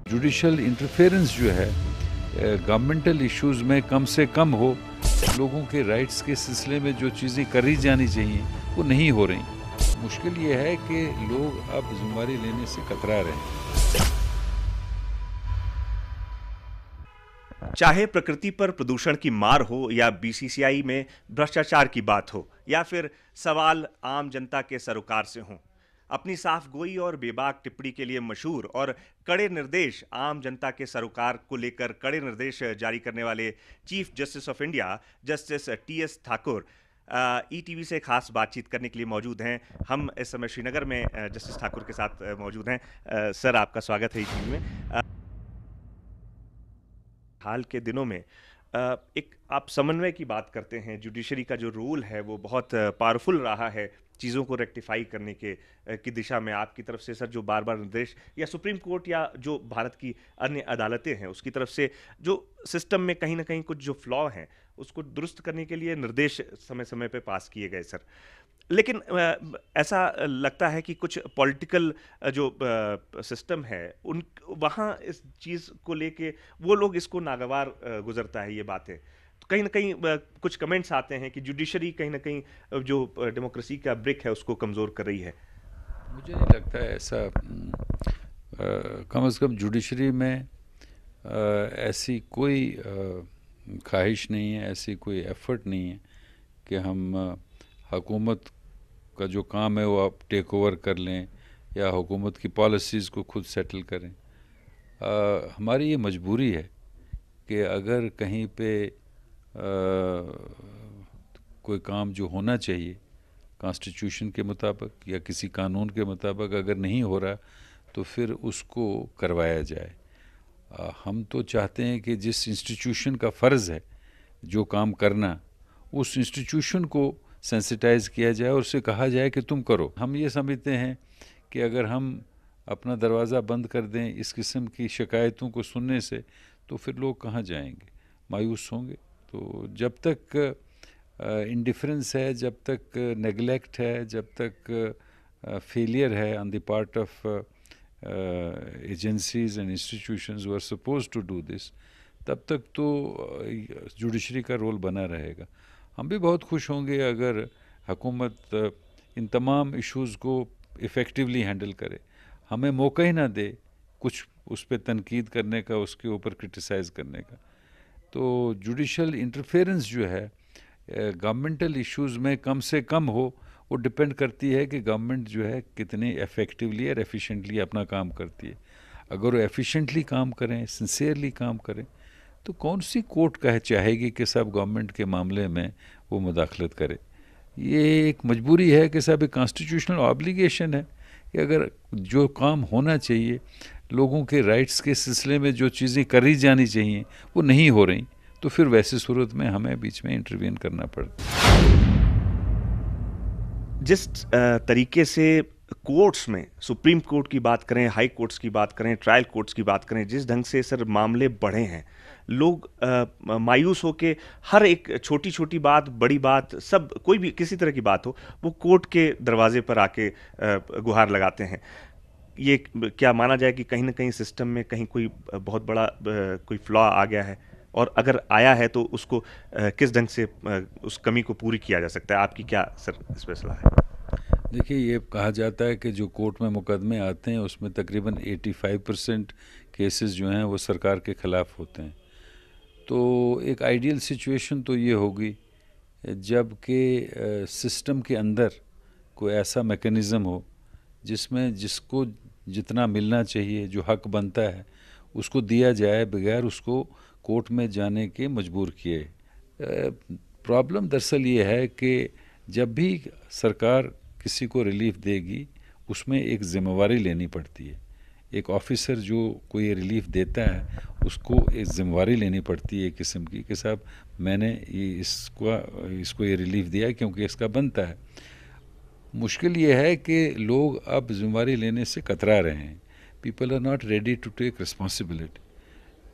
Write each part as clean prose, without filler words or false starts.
Judicial interference जो है governmental issues में कम से कम हो, लोगों के राइट्स के सिलसिले में जो चीज़ें करी जानी चाहिए वो नहीं हो रही। मुश्किल ये है कि लोग अब जिम्मेदारी लेने से कतरा रहे हैं। चाहे प्रकृति पर प्रदूषण की मार हो या बीसीसीआई में भ्रष्टाचार की बात हो या फिर सवाल आम जनता के सरोकार से हों, अपनी साफगोई और बेबाक टिप्पणी के लिए मशहूर और कड़े निर्देश आम जनता के सरोकार को लेकर कड़े निर्देश जारी करने वाले chief justice of India justice TS Thakur ETV से खास बातचीत करने के लिए मौजूद हैं। हम इस समय श्रीनगर में जस्टिस ठाकुर के साथ मौजूद हैं। सर, आपका स्वागत है ईटीवी में। हाल के दिनों में एक आप समन्वय की बात करते हैं। जुडिशरी का जो रोल है वो बहुत पावरफुल रहा है चीज़ों को रेक्टिफाई करने की दिशा में। आपकी तरफ से सर जो बार बार निर्देश या सुप्रीम कोर्ट या जो भारत की अन्य अदालतें हैं उसकी तरफ से जो सिस्टम में कहीं ना कहीं कुछ जो फ्लॉ हैं उसको दुरुस्त करने के लिए निर्देश समय समय पे पास किए गए सर। लेकिन ऐसा लगता है कि कुछ पॉलिटिकल जो सिस्टम है उन वहाँ इस चीज़ को लेके वो लोग इसको नागवार गुजरता है ये बातें। तो कहीं ना कहीं कुछ कमेंट्स आते हैं कि जुडिशरी कहीं ना कहीं जो डेमोक्रेसी का ब्रिक है उसको कमज़ोर कर रही है। मुझे नहीं लगता है ऐसा। कम से कम जुडिशरी में ऐसी कोई ख्वाहिश नहीं है, ऐसी कोई एफर्ट नहीं है कि हम हुकूमत का जो काम है वो आप टेक ओवर कर लें या हुकूमत की पॉलिसीज़ को खुद सेटल करें। हमारी ये मजबूरी है कि अगर कहीं पे कोई काम जो होना चाहिए कॉन्स्टिट्यूशन के मुताबिक या किसी कानून के मुताबिक अगर नहीं हो रहा तो फिर उसको करवाया जाए। हम तो चाहते हैं कि जिस इंस्टीट्यूशन का फ़र्ज़ है जो काम करना, उस इंस्टीट्यूशन को सेंसिटाइज़ किया जाए और उससे कहा जाए कि तुम करो। हम ये समझते हैं कि अगर हम अपना दरवाज़ा बंद कर दें इस किस्म की शिकायतों को सुनने से तो फिर लोग कहाँ जाएंगे, मायूस होंगे। तो जब तक इंडिफरेंस है, जब तक नेगलेक्ट है, जब तक फेलियर है on the part of agencies and institutions who are supposed to do this, तब तक तो जुडिशरी का रोल बना रहेगा। हम भी बहुत खुश होंगे अगर हुकूमत इन तमाम इश्यूज़ को इफ़ेक्टिवली हैंडल करे, हमें मौका ही ना दे कुछ उस पर तनकीद करने का, उसके ऊपर क्रिटिसाइज़ करने का। तो जुडिशल इंटरफेरेंस जो है गवर्नमेंटल इश्यूज़ में कम से कम हो, वो डिपेंड करती है कि गवर्नमेंट जो है कितने इफ़ेक्टिवली और एफिशिएंटली अपना काम करती है। अगर वो एफिशिएंटली काम करें, सिंसियरली काम करें, तो कौन सी कोर्ट चाहेगी कि सब गवर्नमेंट के मामले में वो मुदाखलत करे। ये एक मजबूरी है कि सब एक कॉन्स्टिट्यूशनल ऑब्लिगेशन है कि अगर जो काम होना चाहिए, लोगों के राइट्स के सिलसिले में जो चीज़ें करी जानी चाहिए वो नहीं हो रही, तो फिर वैसी सूरत में हमें बीच में इंटरवीन करना पड़ता है। जिस तरीके से कोर्ट्स में सुप्रीम कोर्ट की बात करें, हाई कोर्ट्स की बात करें, ट्रायल कोर्ट्स की बात करें, जिस ढंग से सर मामले बढ़े हैं, लोग मायूस होके हर एक छोटी छोटी बात, बड़ी बात, सब कोई भी किसी तरह की बात हो वो कोर्ट के दरवाजे पर आके गुहार लगाते हैं। ये क्या माना जाए कि कहीं ना कहीं सिस्टम में कहीं कोई बहुत बड़ा कोई फ्लॉ आ गया है, और अगर आया है तो उसको किस ढंग से उस कमी को पूरी किया जा सकता है? आपकी क्या सर इस पर सलाह है? देखिए, ये कहा जाता है कि जो कोर्ट में मुकदमे आते हैं उसमें तकरीबन 85% केसेस जो हैं वो सरकार के ख़िलाफ़ होते हैं। तो एक आइडियल सिचुएशन तो ये होगी जब कि सिस्टम के अंदर कोई ऐसा मैकेनिज़्म हो जिसमें जिसको जितना मिलना चाहिए, जो हक बनता है, उसको दिया जाए बगैर उसको कोर्ट में जाने के मजबूर किए। प्रॉब्लम दरअसल ये है कि जब भी सरकार किसी को रिलीफ देगी उसमें एक ज़िम्मेवारी लेनी पड़ती है। एक ऑफिसर जो कोई रिलीफ देता है उसको एक ज़िम्मेवारी लेनी पड़ती है एक किस्म की कि साहब मैंने ये इसको ये रिलीफ दिया क्योंकि इसका बनता है। मुश्किल ये है कि लोग अब ज़िम्मेवारी लेने से कतरा रहे हैं। People are not ready to take responsibility.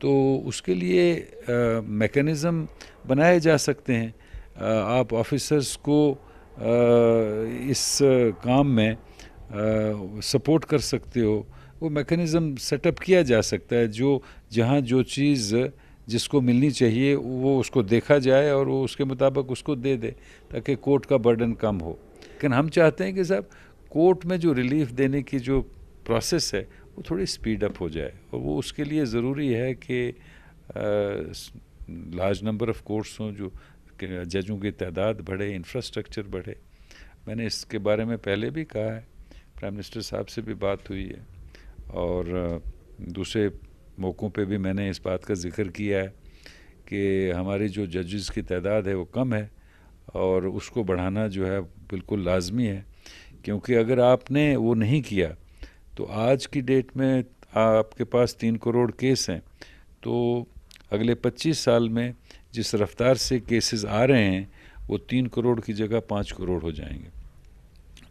तो उसके लिए मैकेनिज़्म बनाए जा सकते हैं। आप ऑफिसर्स को इस काम में सपोर्ट कर सकते हो, वो मैकेनिज़्म सेटअप किया जा सकता है, जो जहाँ जो चीज़ जिसको मिलनी चाहिए वो उसको देखा जाए और वो उसके मुताबिक उसको दे दे, ताकि कोर्ट का बर्डन कम हो। लेकिन हम चाहते हैं कि साहब कोर्ट में जो रिलीफ देने की जो प्रोसेस है वो थोड़ी स्पीड अप हो जाए, और वो उसके लिए ज़रूरी है कि लार्ज नंबर ऑफ़ कोर्ट्स हों, जो जजों की तादाद बढ़े, इंफ्रास्ट्रक्चर बढ़े। मैंने इसके बारे में पहले भी कहा है, प्राइम मिनिस्टर साहब से भी बात हुई है, और दूसरे मौक़ों पे भी मैंने इस बात का ज़िक्र किया है कि हमारी जो जजेस की तादाद है वो कम है, और उसको बढ़ाना जो है बिल्कुल लाजमी है। क्योंकि अगर आपने वो नहीं किया तो आज की डेट में आपके पास 3 करोड़ केस हैं, तो अगले 25 साल में जिस रफ्तार से केसेस आ रहे हैं वो 3 करोड़ की जगह 5 करोड़ हो जाएंगे।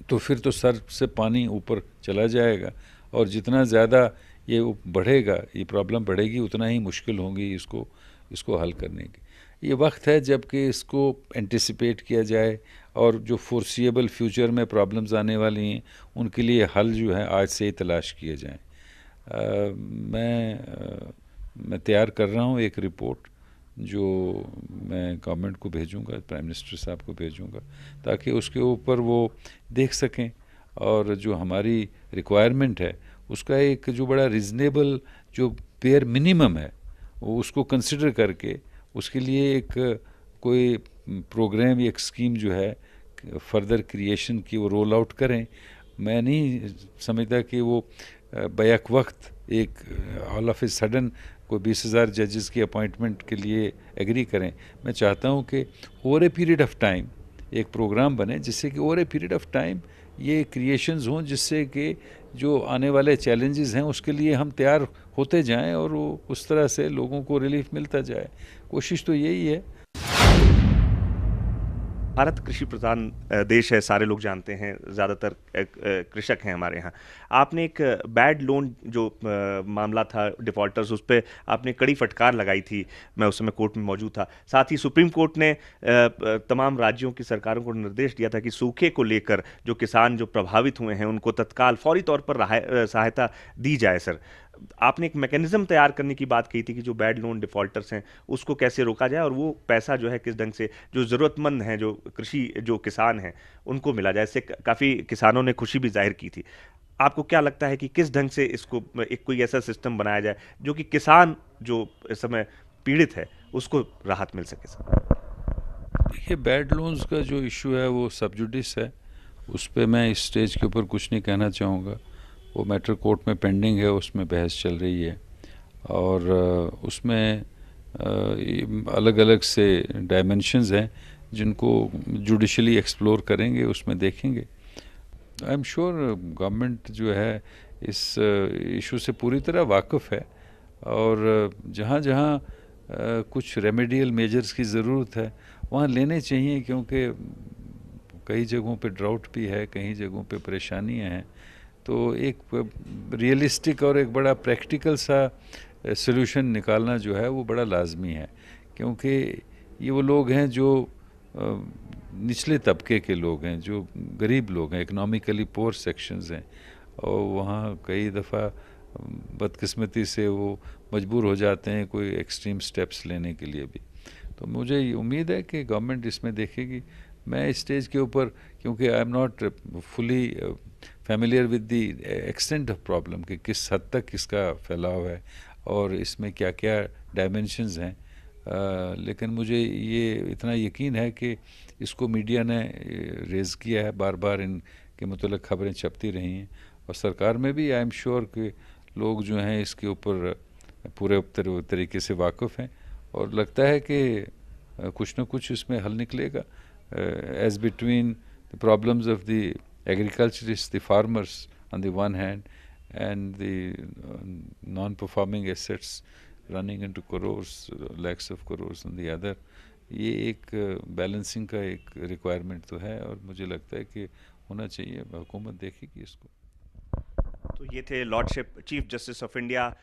तो फिर तो सर से पानी ऊपर चला जाएगा, और जितना ज़्यादा ये बढ़ेगा, ये प्रॉब्लम बढ़ेगी, उतना ही मुश्किल होंगी इसको हल करने की। ये वक्त है जबकि इसको एंटिसिपेट किया जाए, और जो फोर्सिएबल फ्यूचर में प्रॉब्लम्स आने वाली हैं उनके लिए हल जो है आज से ही तलाश किए जाएं। मैं तैयार कर रहा हूँ एक रिपोर्ट, जो मैं गवर्नमेंट को भेजूँगा, प्राइम मिनिस्टर साहब को भेजूँगा, ताकि उसके ऊपर वो देख सकें, और जो हमारी रिक्वायरमेंट है उसका एक जो बड़ा रीज़नेबल जो पेयर मिनिमम है वो उसको कंसिडर करके उसके लिए एक कोई प्रोग्राम या एक स्कीम जो है फर्दर क्रिएशन की वो रोल आउट करें। मैं नहीं समझता कि वो बैक वक्त एक ऑल ऑफ ए सडन कोई 20,000 जजेस की अपॉइंटमेंट के लिए एग्री करें। मैं चाहता हूँ कि over a period of time एक प्रोग्राम बने, जिससे कि over a period of time ये क्रिएशंस हों, जिससे कि जो आने वाले चैलेंजेस हैं उसके लिए हम तैयार होते जाएं, और वो उस तरह से लोगों को रिलीफ मिलता जाए। कोशिश तो यही है। भारत कृषि प्रधान देश है, सारे लोग जानते हैं, ज़्यादातर कृषक हैं हमारे यहाँ। आपने एक बैड लोन जो मामला था डिफ़ॉल्टर्स, उस पे आपने कड़ी फटकार लगाई थी। मैं उस समय कोर्ट में मौजूद था। साथ ही सुप्रीम कोर्ट ने तमाम राज्यों की सरकारों को निर्देश दिया था कि सूखे को लेकर जो किसान जो प्रभावित हुए हैं उनको तत्काल फौरी तौर पर सहायता दी जाए। सर, आपने एक मैकेनिज्म तैयार करने की बात कही थी कि जो बैड लोन डिफ़ॉल्टर्स हैं उसको कैसे रोका जाए, और वो पैसा जो है किस ढंग से जो ज़रूरतमंद हैं, जो कृषि जो किसान हैं, उनको मिला जाए। इससे काफ़ी किसानों ने खुशी भी जाहिर की थी। आपको क्या लगता है कि किस ढंग से इसको एक कोई ऐसा सिस्टम बनाया जाए जो कि किसान जो इस समय पीड़ित है उसको राहत मिल सके? सर, देखिए, बैड लोन्स का जो इशू है वो सब जुडिस है, उस पर मैं इस स्टेज के ऊपर कुछ नहीं कहना चाहूँगा। वो मैटर कोर्ट में पेंडिंग है, उसमें बहस चल रही है, और उसमें अलग अलग से डायमेंशंस हैं जिनको जुडिशली एक्सप्लोर करेंगे, उसमें देखेंगे। आई एम श्योर गवर्नमेंट जो है इस इशू से पूरी तरह वाकिफ़ है, और जहाँ जहाँ कुछ रेमेडियल मेजर्स की ज़रूरत है वहाँ लेने चाहिए, क्योंकि कई जगहों पे ड्राउट भी है, कई जगहों पे परेशानियाँ हैं। तो एक रियलिस्टिक और एक बड़ा प्रैक्टिकल सा सॉल्यूशन निकालना जो है वो बड़ा लाजमी है, क्योंकि ये वो लोग हैं जो निचले तबके के लोग हैं, जो गरीब लोग हैं, इकोनॉमिकली पुअर सेक्शंस हैं, और वहाँ कई दफ़ा बदकिस्मती से वो मजबूर हो जाते हैं कोई एक्सट्रीम स्टेप्स लेने के लिए भी। तो मुझे उम्मीद है कि गवर्नमेंट इसमें देखेगी। मैं इस स्टेज के ऊपर, क्योंकि I am not fully familiar with the extent of problem कि किस हद तक इसका फैलाव है और इसमें क्या क्या डायमेंशंस हैं, लेकिन मुझे ये इतना यकीन है कि इसको मीडिया ने रेज़ किया है, बार बार इनके मतलब खबरें छपती रही हैं, और सरकार में भी आई एम श्योर कि लोग जो हैं इसके ऊपर पूरे तरीके से वाकिफ़ हैं, और लगता है कि कुछ ना कुछ इसमें हल निकलेगा। As between the problems of the agriculturists, the farmers on the one hand, and the non-performing assets running into crores, lakhs of crores on the other, ये एक बैलेंसिंग का एक रिक्वायरमेंट तो है, और मुझे लगता है कि होना चाहिए, हुकूमत देखेगी इसको। तो ये थे lordship chief justice of India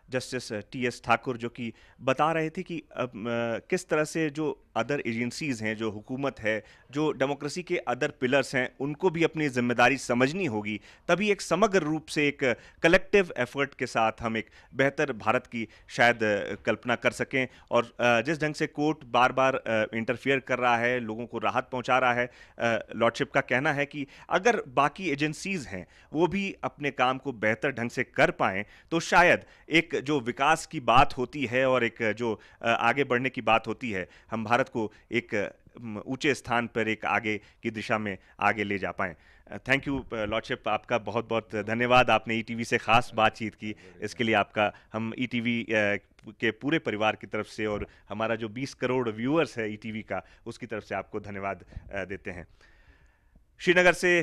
justice T S Thakur, जो कि बता रहे थे कि किस तरह से जो अदर एजेंसीज़ हैं, जो हुकूमत है, जो डेमोक्रेसी के अदर पिलर्स हैं, उनको भी अपनी ज़िम्मेदारी समझनी होगी। तभी एक समग्र रूप से एक कलेक्टिव एफर्ट के साथ हम एक बेहतर भारत की शायद कल्पना कर सकें। और जिस ढंग से कोर्ट बार-बार इंटरफियर कर रहा है, लोगों को राहत पहुंचा रहा है, लॉर्डशिप का कहना है कि अगर बाकी एजेंसीज़ हैं, वो भी अपने काम को बेहतर ढंग से कर पाएँ, तो शायद एक जो विकास की बात होती है और एक जो आगे बढ़ने की बात होती है, हम भारत को एक ऊंचे स्थान पर एक आगे की दिशा में आगे ले जा पाएं। थैंक यू लॉर्डशिप, आपका बहुत बहुत धन्यवाद। आपने ईटीवी से खास बातचीत की, इसके लिए आपका हम ईटीवी के पूरे परिवार की तरफ से और हमारा जो 20 करोड़ व्यूअर्स है ईटीवी का, उसकी तरफ से आपको धन्यवाद देते हैं। श्रीनगर से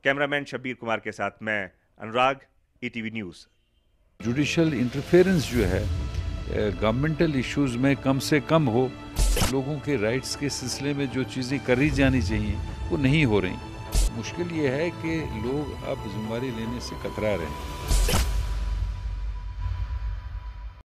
कैमरामैन शब्बीर कुमार के साथ मैं अनुराग, ईटीवी न्यूज़। जुडिशल इंटरफेरेंस जो है गवर्नमेंटल इश्यूज़ में कम से कम हो, लोगों के राइट्स के सिलसिले में जो चीज़ें करी जानी चाहिए वो नहीं हो रही। मुश्किल ये है कि लोग अब जिम्मेदारी लेने से कतरा रहे हैं।